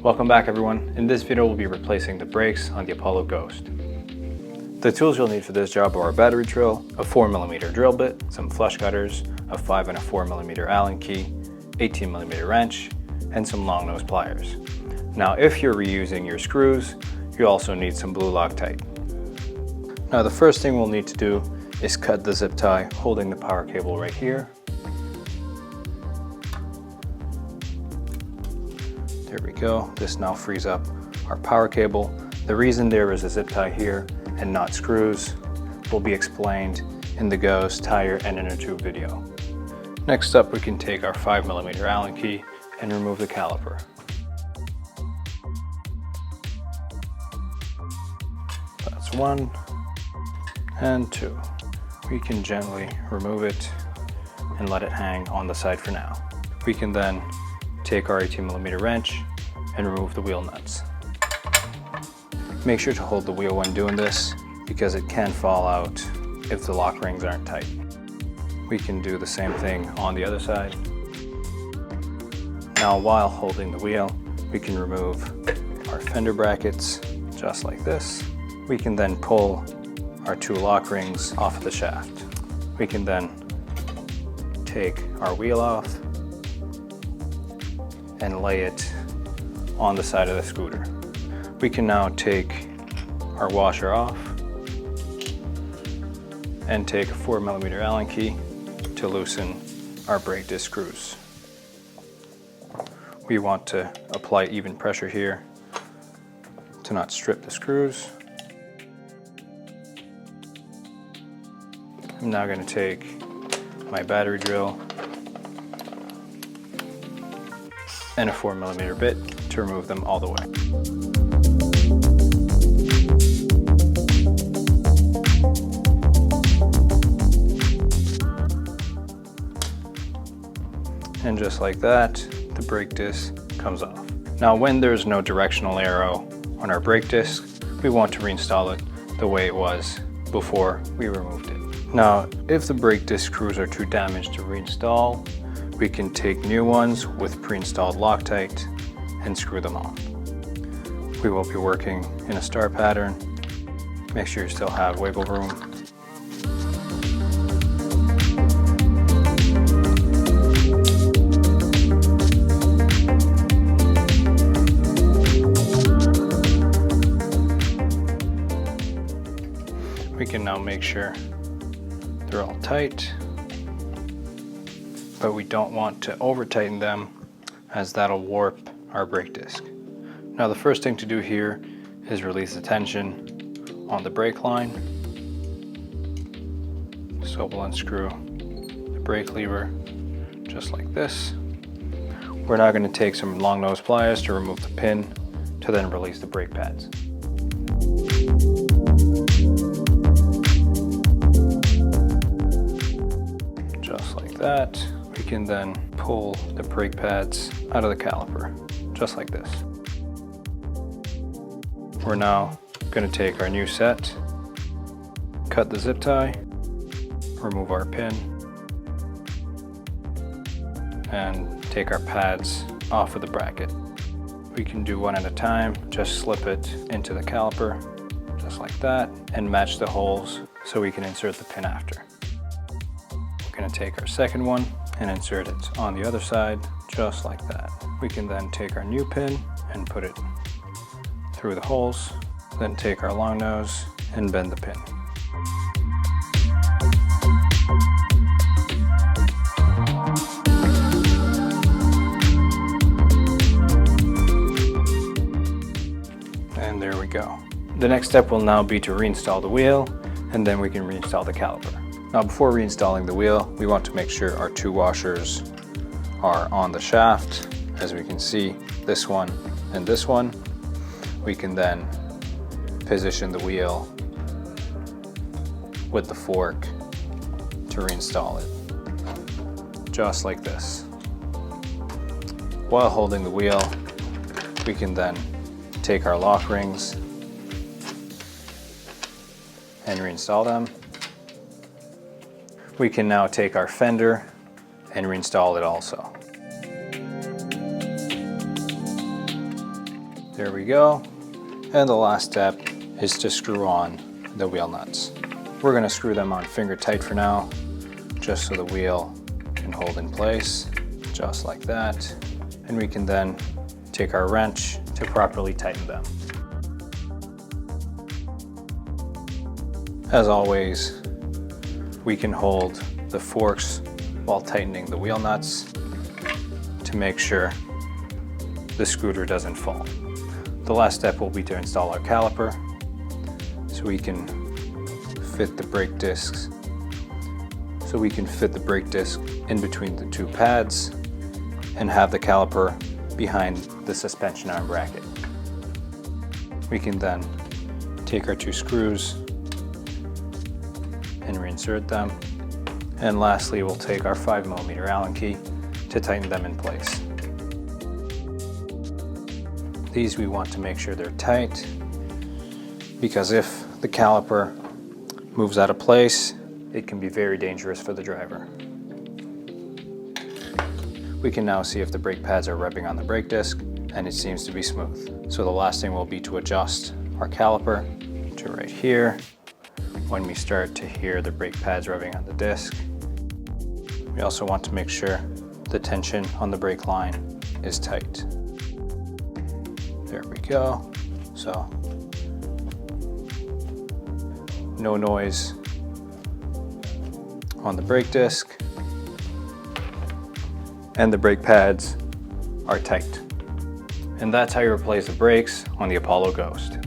Welcome back everyone. In this video we'll be replacing the brakes on the Apollo Ghost. The tools you'll need for this job are a battery drill, a 4mm drill bit, some flush cutters, a 5 and a 4mm Allen key, 18mm wrench, and some long nose pliers. Now if you're reusing your screws, you also need some blue Loctite. Now the first thing we'll need to do is cut the zip tie holding the power cable right here. There we go. This now frees up our power cable. The reason there is a zip tie here and not screws will be explained in the Ghost tire and inner tube video. Next up, we can take our 5mm Allen key and remove the caliper. That's 1 and 2. We can gently remove it and let it hang on the side for now. We can then take our 18mm wrench and remove the wheel nuts. Make sure to hold the wheel when doing this because it can fall out if the lock rings aren't tight. We can do the same thing on the other side. Now while holding the wheel, we can remove our fender brackets just like this. We can then pull our 2 lock rings off of the shaft. We can then take our wheel off and lay it on the side of the scooter. We can now take our washer off and take a 4mm Allen key to loosen our brake disc screws. We want to apply even pressure here to not strip the screws. I'm now going to take my battery drill and a 4mm bit to remove them all the way. And just like that, the brake disc comes off. Now when there's no directional arrow on our brake disc, we want to reinstall it the way it was before we removed it. Now if the brake disc screws are too damaged to reinstall, we can take new ones with pre-installed Loctite and screw them on. We will be working in a star pattern. Make sure you still have wiggle room. We can now make sure they're all tight, but we don't want to over tighten them as that'll warp our brake disc. Now the first thing to do here is release the tension on the brake line. So we'll unscrew the brake lever just like this. We're now going to take some long nose pliers to remove the pin to then release the brake pads. Just like that. We can then pull the brake pads out of the caliper, just like this. We're now going to take our new set, cut the zip tie, remove our pin, and take our pads off of the bracket. We can do one at a time, just slip it into the caliper, just like that, and match the holes so we can insert the pin after. We're going to take our second one and insert it on the other side, just like that. We can then take our new pin and put it through the holes, then take our long nose and bend the pin. And there we go. The next step will now be to reinstall the wheel, and then we can reinstall the caliper. Now before reinstalling the wheel, we want to make sure our 2 washers are on the shaft. As we can see, this one and this one. We can then position the wheel with the fork to reinstall it, just like this. While holding the wheel, we can then take our lock rings and reinstall them. We can now take our fender and reinstall it also. There we go. And the last step is to screw on the wheel nuts. We're going to screw them on finger tight for now, just so the wheel can hold in place, just like that. And we can then take our wrench to properly tighten them. As always, we can hold the forks while tightening the wheel nuts to make sure the scooter doesn't fall. The last step will be to install our caliper so we can fit the brake discs. So we can fit the brake disc in between the two pads and have the caliper behind the suspension arm bracket. We can then take our two screws and reinsert them. And lastly, we'll take our 5mm Allen key to tighten them in place. These we want to make sure they're tight, because if the caliper moves out of place, it can be very dangerous for the driver. We can now see if the brake pads are rubbing on the brake disc, and it seems to be smooth. So the last thing will be to adjust our caliper to right here when we start to hear the brake pads rubbing on the disc. We also want to make sure the tension on the brake line is tight. There we go. So no noise on the brake disc, and the brake pads are tight. And that's how you replace the brakes on the Apollo Ghost.